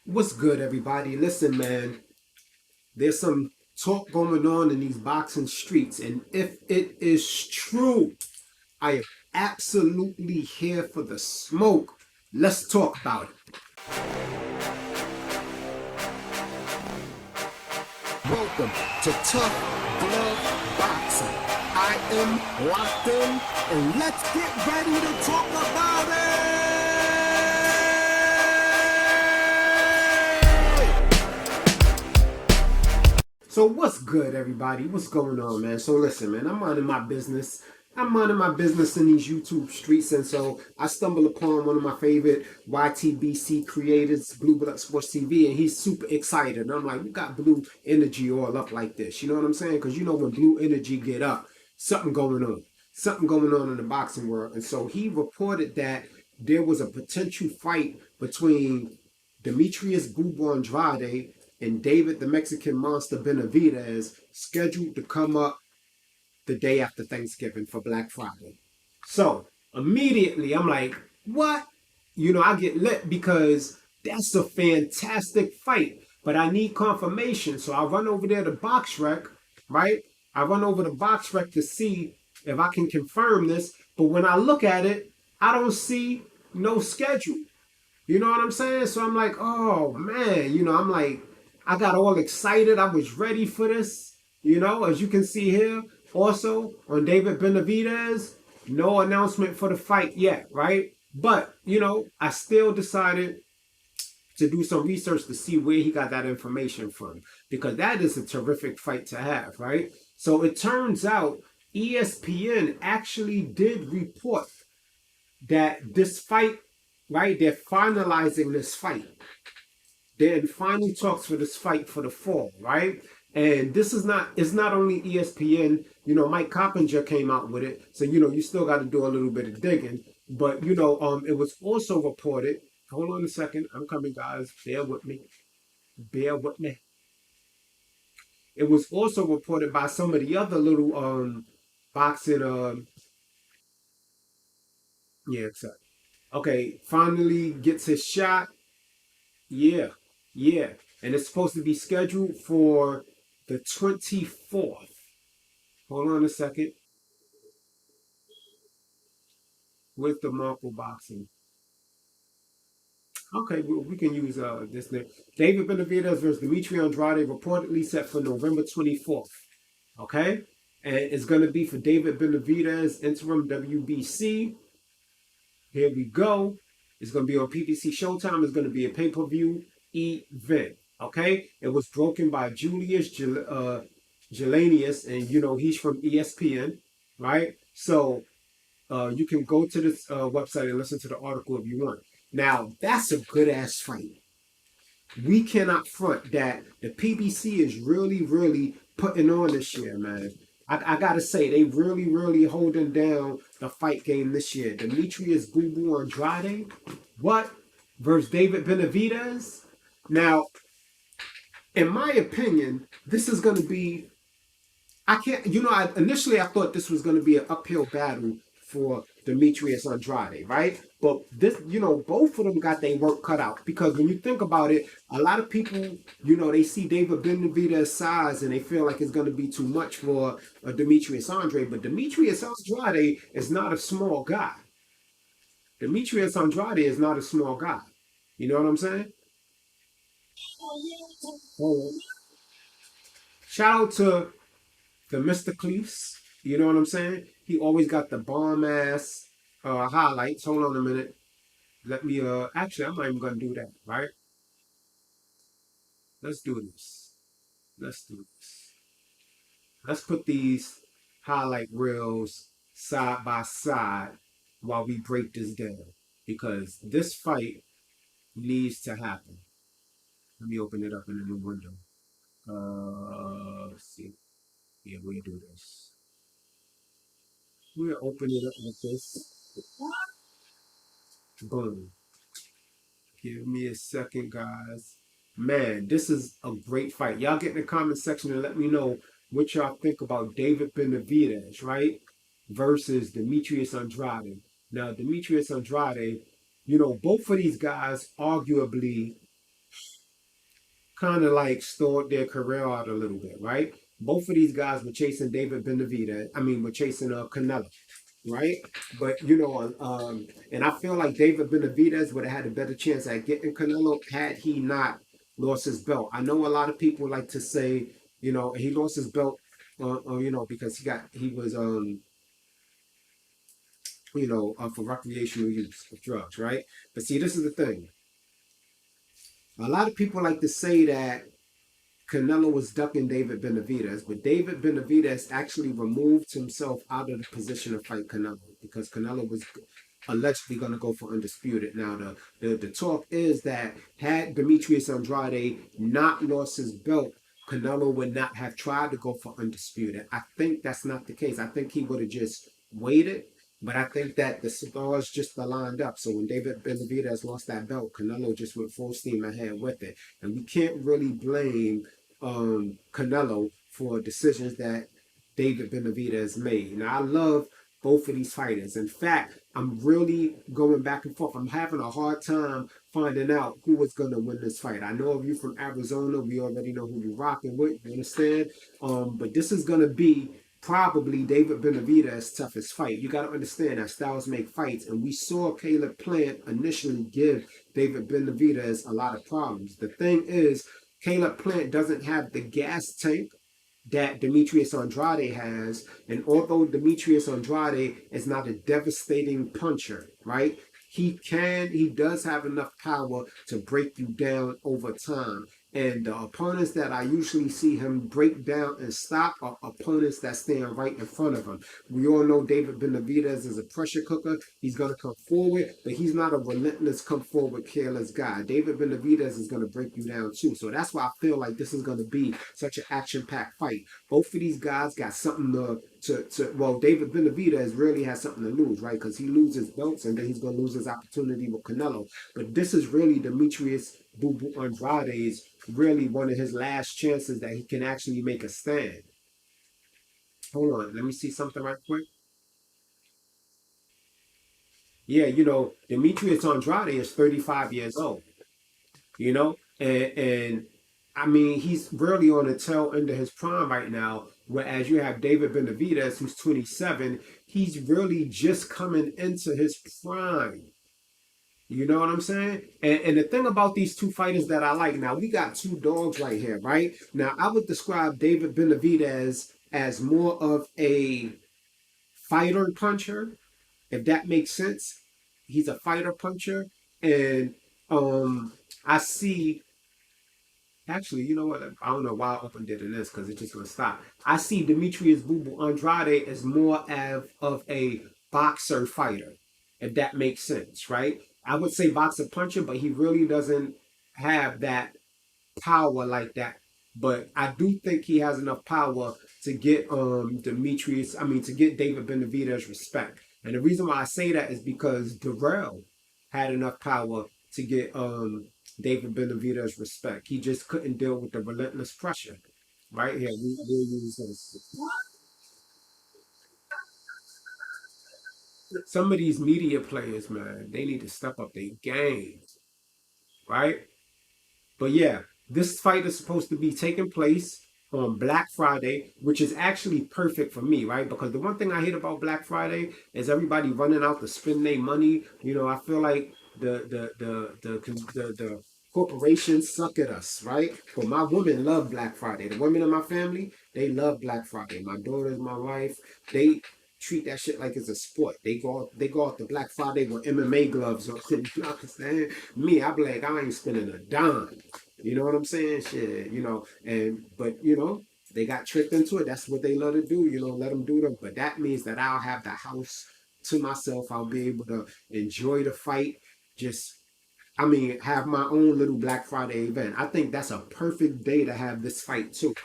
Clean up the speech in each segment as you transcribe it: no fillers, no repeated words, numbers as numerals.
What's good, everybody? Listen, man, there's some talk going on in these boxing streets, and if it is true, I am absolutely here for the smoke. Let's talk about it. Welcome to Tough Glove Boxing. I am locked in, and let's get ready to talk about it. So what's good, everybody? What's going on, man? So listen, man, I'm minding my business. I'm minding my business in these YouTube streets, and so I stumble upon one of my favorite YTBC creators, Blue Blood Sports TV, and he's super excited. And I'm like, we got Blue Energy all up like this. You know what I'm saying? Because you know when Blue Energy get up, something going on. Something going on in the boxing world. And so he reported that there was a potential fight between Demetrius Boo Andrade and David the Mexican Monster Benavidez scheduled to come up the day after Thanksgiving for Black Friday. So immediately I'm like, what? I get lit because that's a fantastic fight. But I need confirmation. So I run over there to BoxRec, right? I run over to BoxRec to see if I can confirm this. But when I look at it, I don't see no schedule. You know what I'm saying? So I'm like, oh man, I'm like, I got all excited. I was ready for this. As you can see here, also on David Benavidez, no announcement for the fight yet, right? But, I still decided to do some research to see where he got that information from because that is a terrific fight to have, right? So it turns out ESPN actually did report that this fight, right, they're finalizing this fight. They're in final talks for this fight for the fall, right? And this is not, it's not only ESPN, Mike Coppinger came out with it. So, you still got to do a little bit of digging. But, it was also reported, hold on a second, I'm coming, guys, bear with me. Bear with me. It was also reported by some of the other little boxing, yeah, exactly. Okay, finally gets his shot. Yeah, yeah. And it's supposed to be scheduled for the 24th. Hold on a second. With the Marco boxing. Okay, we can use this name. David Benavidez versus Demetrius Andrade reportedly set for November 24th. Okay? And it's going to be for David Benavidez, interim WBC. Here we go. It's going to be on PBC Showtime. It's going to be a pay-per-view event. Okay? It was broken by Julius Jelanius, and he's from ESPN, right? So you can go to this website and listen to the article if you want. Now, that's a good ass fight. We cannot front that the PBC is really, really putting on this year, man. I gotta say, they really, really holding down the fight game this year. Demetrius Boo Boo Andrade, what? Versus David Benavidez. Now, in my opinion, this is going to be, I can't, initially I thought this was going to be an uphill battle for Demetrius Andrade, right? But this, both of them got their work cut out because when you think about it, a lot of people, they see David Benavidez's size and they feel like it's going to be too much for Demetrius Andrade. But Demetrius Andrade is not a small guy. Demetrius Andrade is not a small guy. You know what I'm saying? Oh, shout out to the Mr. Cleese. You know what I'm saying? He always got the bomb ass highlights. Hold on a minute. Let me actually I'm not even gonna do that, right? Let's do this. Let's do this. Let's put these highlight reels side by side while we break this down. Because this fight needs to happen. Let me open it up in a new window. Let's see. Yeah, we'll do this. We'll open it up like this. Boom. Give me a second, guys. Man, this is a great fight. Y'all get in the comment section and let me know what y'all think about David Benavidez, right? Versus Demetrius Andrade. Now, Demetrius Andrade, both of these guys arguably kind of like stalled their career out a little bit, right? Both of these guys were chasing David Benavidez. I mean, were chasing Canelo, right? But and I feel like David Benavidez would have had a better chance at getting Canelo had he not lost his belt. I know a lot of people like to say, he lost his belt, because he was for recreational use of drugs, right? But see, this is the thing. A lot of people like to say that Canelo was ducking David Benavidez, but David Benavidez actually removed himself out of the position to fight Canelo because Canelo was allegedly going to go for undisputed. Now, the talk is that had Demetrius Andrade not lost his belt, Canelo would not have tried to go for undisputed. I think that's not the case. I think he would have just waited. But I think that the stars just aligned up. So when David Benavidez lost that belt, Canelo just went full steam ahead with it. And we can't really blame Canelo for decisions that David Benavidez made. Now, I love both of these fighters. In fact, I'm really going back and forth. I'm having a hard time finding out who was going to win this fight. I know if you're from Arizona, we already know who you're rocking with. You understand? But this is going to be probably David Benavidez's toughest fight. You got to understand that styles make fights, and we saw Caleb Plant initially give David Benavidez a lot of problems. The thing is, Caleb Plant doesn't have the gas tank that Demetrius Andrade has. And although Demetrius Andrade is not a devastating puncher, right? He does have enough power to break you down over time. And the opponents that I usually see him break down and stop are opponents that stand right in front of him. We all know David Benavidez is a pressure cooker. He's going to come forward, but he's not a relentless, come forward, careless guy. David Benavidez is going to break you down too. So that's why I feel like this is going to be such an action-packed fight. Both of these guys got something well, David Benavidez really has something to lose, right? Because he loses belts and then he's going to lose his opportunity with Canelo. But this is really Demetrius Boo Boo Andrade's really one of his last chances that he can actually make a stand. Hold on, let me see something right quick. Yeah, Demetrius Andrade is 35 years old, and I mean, he's really on the tail end of his prime right now. Whereas you have David Benavidez, who's 27, he's really just coming into his prime. You know what I'm saying? And the thing about these two fighters that I like, now we got two dogs right here, right? Now I would describe David Benavidez as more of a fighter puncher, if that makes sense. He's a fighter puncher, and I see. Actually, you know what? I don't know why I opened it in this because it's just gonna stop. I see Demetrius Boo Boo Andrade as more of a boxer fighter, if that makes sense, right? I would say boxer puncher, but he really doesn't have that power like that. But I do think he has enough power to get to get David Benavidez respect. And the reason why I say that is because Darrell had enough power to get David Benavidez respect. He just couldn't deal with the relentless pressure. Right here, we'll use this. Some of these media players, man, they need to step up their game, right? But yeah, this fight is supposed to be taking place on Black Friday, which is actually perfect for me, right? Because the one thing I hate about Black Friday is everybody running out to spend their money. I feel like the corporations suck at us, right? But my women love Black Friday. The women in my family, they love Black Friday. My daughters, my wife, they treat that shit like it's a sport. They go out to Black Friday with MMA gloves on. You know what I'm saying? Me, I be like, I ain't spending a dime. You know what I'm saying? Shit, but they got tricked into it. That's what they love to do. Let them do them. But that means that I'll have the house to myself. I'll be able to enjoy the fight. Just have my own little Black Friday event. I think that's a perfect day to have this fight too.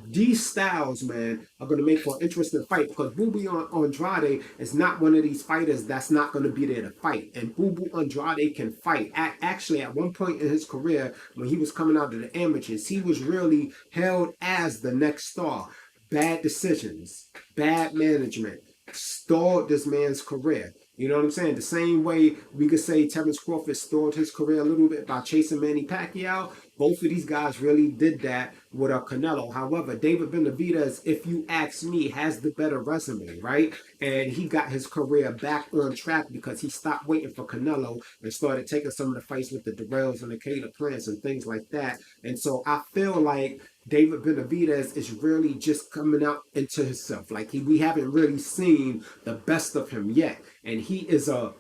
These styles, man, are going to make for an interesting fight because Bubu Andrade is not one of these fighters that's not going to be there to fight. And Bubu Andrade can fight. Actually, at one point in his career, when he was coming out of the amateurs, he was really held as the next star. Bad decisions, bad management stalled this man's career. You know what I'm saying? The same way we could say Terrence Crawford stalled his career a little bit by chasing Manny Pacquiao. Both of these guys really did that with Canelo. However, David Benavidez, if you ask me, has the better resume, right? And he got his career back on track because he stopped waiting for Canelo and started taking some of the fights with the Durrells and the Caleb Plants and things like that. And so I feel like David Benavidez is really just coming out into himself. Like we haven't really seen the best of him yet, and he is a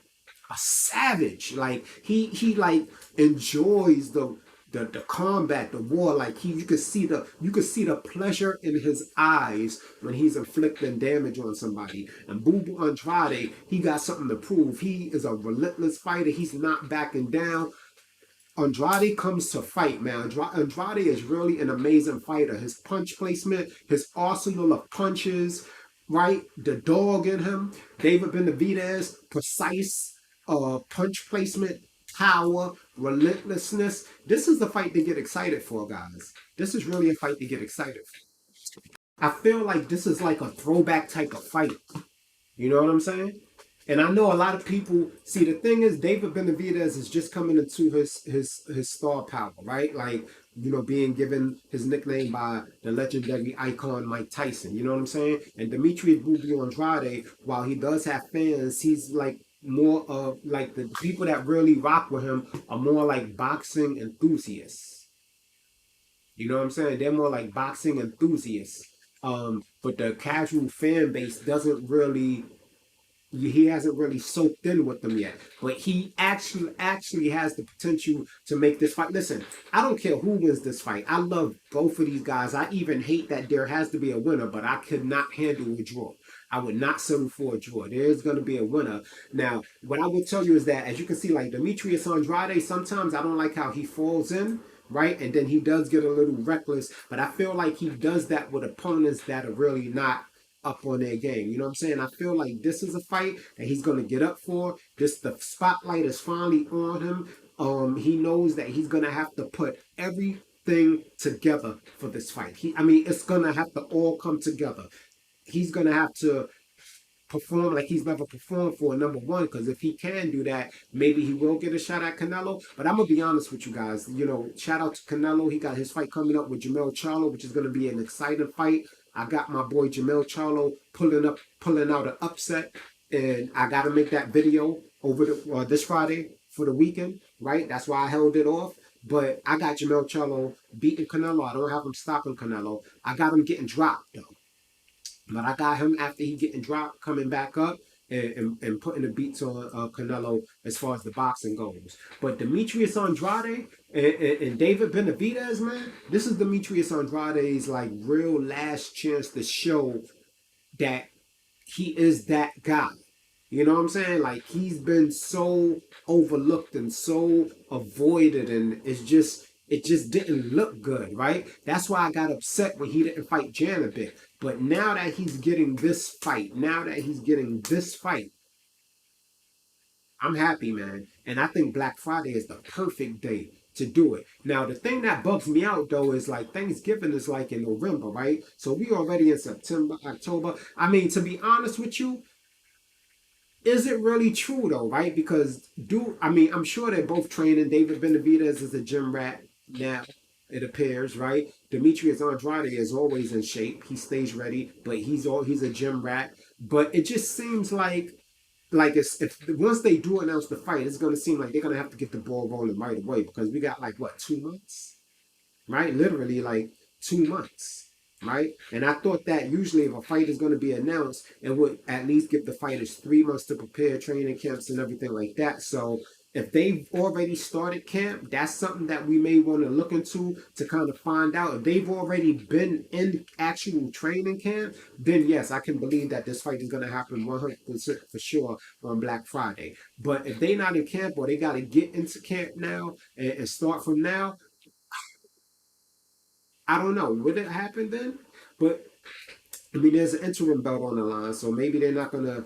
savage. Like he like enjoys the combat, the war. Like you could see the pleasure in his eyes when he's inflicting damage on somebody. And Boo Andrade, he got something to prove. He is a relentless fighter. He's not backing down. Andrade comes to fight, man. Andrade is really an amazing fighter. His punch placement, his arsenal of punches, right? The dog in him. David Benavidez, precise punch placement, power, relentlessness. This is the fight to get excited for, guys. This is really a fight to get excited for. I feel like this is like a throwback type of fight. You know what I'm saying? And I know a lot of people see the thing is David Benavidez is just coming into his star power, right? Like, you know, being given his nickname by the legendary icon Mike Tyson. You know what I'm saying? And Demetrius Andrade, while he does have fans, he's like more of like the people that really rock with him are more like boxing enthusiasts. You know what I'm saying? They're more like boxing enthusiasts. But the casual fan base doesn't really he hasn't really soaked in with them yet. But he actually has the potential to make this fight. Listen, I don't care who wins this fight. I love both of these guys. I even hate that there has to be a winner, but I could not handle a draw. I would not settle for a draw. There is going to be a winner. Now, what I will tell you is that, as you can see, like Demetrius Andrade, sometimes I don't like how he falls in, right? And then he does get a little reckless, but I feel like he does that with opponents that are really not up on their game. You know what I'm saying? I feel like this is a fight that he's going to get up for. The spotlight is finally on him. He knows that he's going to have to put everything together for this fight. I mean, it's going to have to all come together. He's going to have to perform like he's never performed for number one, because if he can do that, maybe he will get a shot at Canelo. But I'm gonna be honest with you guys, you know, shout out to Canelo. He got his fight coming up with Jermell Charlo, which is gonna be an exciting fight. I got my boy Jermell Charlo pulling out an upset, and I gotta make that video over this Friday for the weekend, right? That's why I held it off. But I got Jermell Charlo beating Canelo. I don't have him stopping Canelo. I got him getting dropped though. But I got him after he getting dropped, coming back up and putting the beats on Canelo as far as the boxing goes. But Demetrius Andrade and David Benavidez, man, this is Demetrius Andrade's like real last chance to show that he is that guy. You know what I'm saying? Like he's been so overlooked and so avoided, and it just didn't look good, right? That's why I got upset when he didn't fight Jan a bit. But now that he's getting this fight, I'm happy, man. And I think Black Friday is the perfect day to do it. Now, the thing that bugs me out though is like Thanksgiving is like in November, right? So we already in September, October. I mean, to be honest with you, is it really true though, right? Because I'm sure they're both training. David Benavidez is a gym rat now, it appears, right? Demetrius Andrade is always in shape. He stays ready, but he's a gym rat. But it just seems like if once they do announce the fight, it's gonna seem like they're gonna have to get the ball rolling right away, because we got like what, 2 months? Right? Literally like 2 months, right? And I thought that usually if a fight is going to be announced, it would at least give the fighters 3 months to prepare, training camps and everything like that. So if they've already started camp, that's something that we may want to look into to kind of find out. If they've already been in actual training camp, then yes, I can believe that this fight is going to happen 100% for sure on Black Friday. But if they're not in camp, or they got to get into camp now and start from now, I don't know. Would it happen then? But I mean, there's an interim belt on the line, so maybe they're not gonna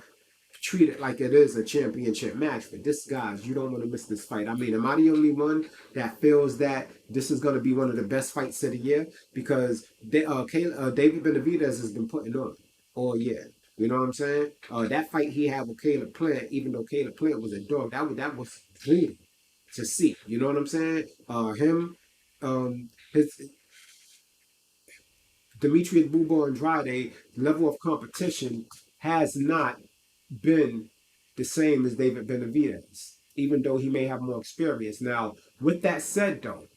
treat it like it is a championship match. But this, guys, you don't want to miss this fight. I mean, am I the only one that feels that this is going to be one of the best fights of the year? Because David Benavidez has been putting on all year. You know what I'm saying? That fight he had with Caleb Plant, even though Caleb Plant was a dog, that was brutal to see. You know what I'm saying? His Demetrius Bubo Andrade level of competition has not been the same as David Benavidez, even though he may have more experience. Now, with that said, though,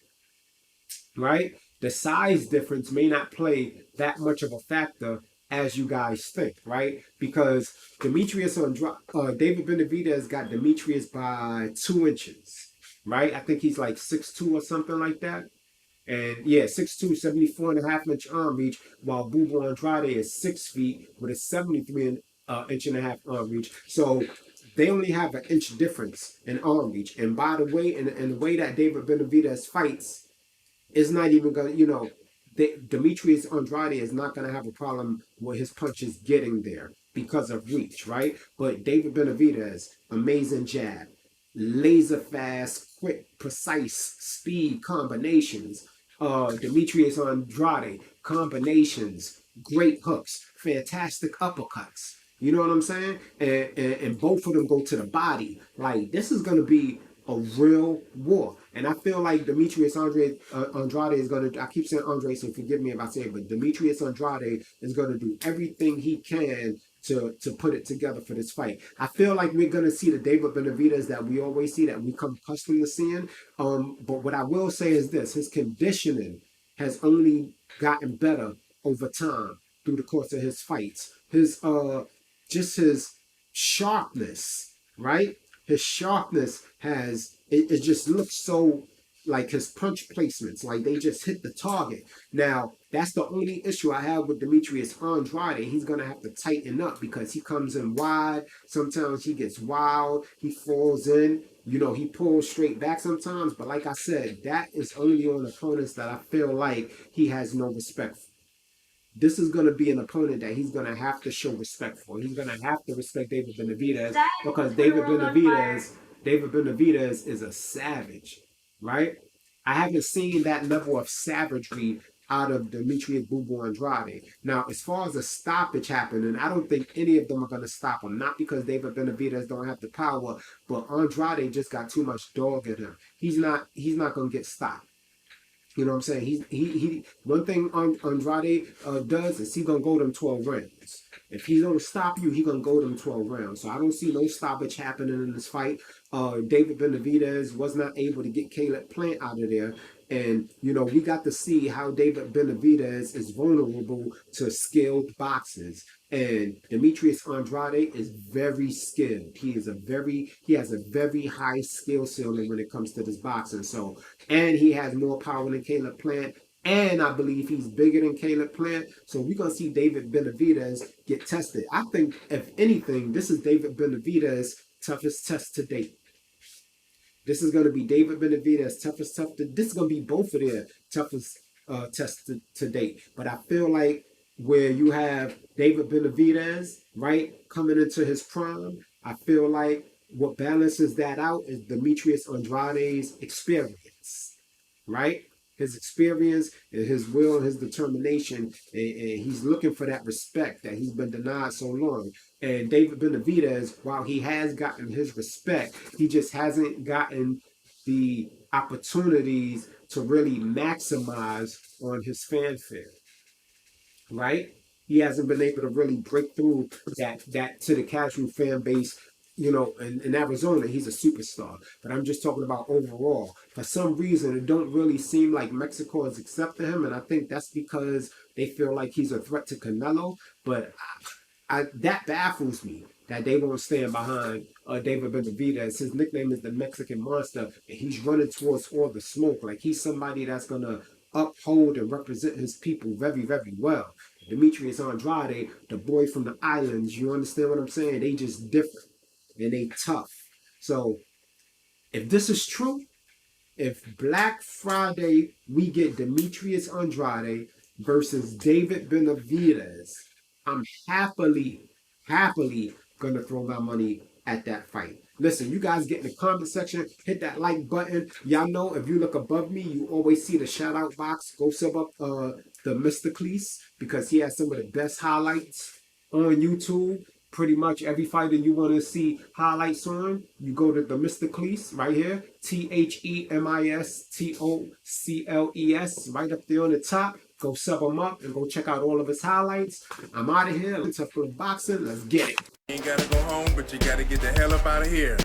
right, the size difference may not play that much of a factor as you guys think, right? Because David Benavidez got Demetrius by 2 inches, right? I think he's like 6'2" or something like that. And yeah, 6'2", 74.5 inch arm reach, while Bubo Andrade is 6 feet with a 73 inch and a half arm reach. So they only have an inch difference in arm reach. And by the way, and the way that David Benavidez fights, it's not even gonna, Demetrius Andrade is not gonna have a problem with his punches getting there because of reach, right? But David Benavidez, amazing jab, laser fast, quick, precise speed combinations. Demetrius Andrade, combinations, great hooks, fantastic uppercuts. You know what I'm saying? And both of them go to the body. Like, this is gonna be a real war. And I feel like Andrade is going to, I keep saying Andre, so forgive me if I say it, but Demetrius Andrade is going to do everything he can to put it together for this fight. I feel like we're going to see the David Benavidez that we always see, that we come accustomed to seeing. But what I will say is this: his conditioning has only gotten better over time through the course of his fights. His sharpness, right? His sharpness it just looks so, like his punch placements, like they just hit the target. Now, that's the only issue I have with Demetrius Andrade. He's going to have to tighten up because he comes in wide. Sometimes he gets wild. He falls in. He pulls straight back sometimes. But like I said, that is only on opponents that I feel like he has no respect for. This is going to be an opponent that he's going to have to show respect for. He's going to have to respect David Benavidez because David Benavidez is a savage, right? I haven't seen that level of savagery out of Demetrius Bubo Andrade. Now, as far as a stoppage happening, I don't think any of them are going to stop him. Not because David Benavidez don't have the power, but Andrade just got too much dog in him. He's not going to get stopped. You know what I'm saying? He one thing Andrade does is he gonna go them 12 rounds. If he's gonna stop you, he gonna go them 12 rounds. So I don't see no stoppage happening in this fight. David Benavidez was not able to get Caleb Plant out of there. And, we got to see how David Benavidez is vulnerable to skilled boxers. And Demetrius Andrade is very skilled. He has a very high skill ceiling when it comes to this boxing. So, and he has more power than Caleb Plant. And I believe he's bigger than Caleb Plant. So we're going to see David Benavidez get tested. I think, if anything, this is David Benavidez' toughest test to date. This is going to be David Benavidez' toughest this is going to be both of their toughest tests to date. But I feel like where you have David Benavidez, right, coming into his prime, I feel like what balances that out is Demetrius Andrade's experience, right? His experience and his will and his determination, and he's looking for that respect that he's been denied so long. And David Benavidez, while he has gotten his respect, he just hasn't gotten the opportunities to really maximize on his fanfare, right? He hasn't been able to really break through that to the casual fan base. In Arizona, he's a superstar. But I'm just talking about overall. For some reason, it don't really seem like Mexico is accepting him, and I think that's because they feel like he's a threat to Canelo. But that baffles me that they won't stand behind David Benavidez. His nickname is the Mexican Monster, and he's running towards all the smoke. Like, he's somebody that's going to uphold and represent his people very, very well. Demetrius Andrade, the boy from the islands, you understand what I'm saying? They just different. And they tough. So if this is true, if Black Friday we get Demetrius Andrade versus David Benavidez, I'm happily gonna throw my money at that fight. Listen, you guys get in the comment section, hit that like button. Y'all know if you look above me, you always see the shout out box. Go sub up the Mr. Cleese because he has some of the best highlights on YouTube. Pretty much every fighter you want to see highlights on, you go to the Mr. Cleese right here, TheMistocles, right up there on the top. Go sub him up and go check out all of his highlights. I'm out of here. Let's talk boxing. Let's get it. You ain't gotta go home, but you gotta get the hell up out of here.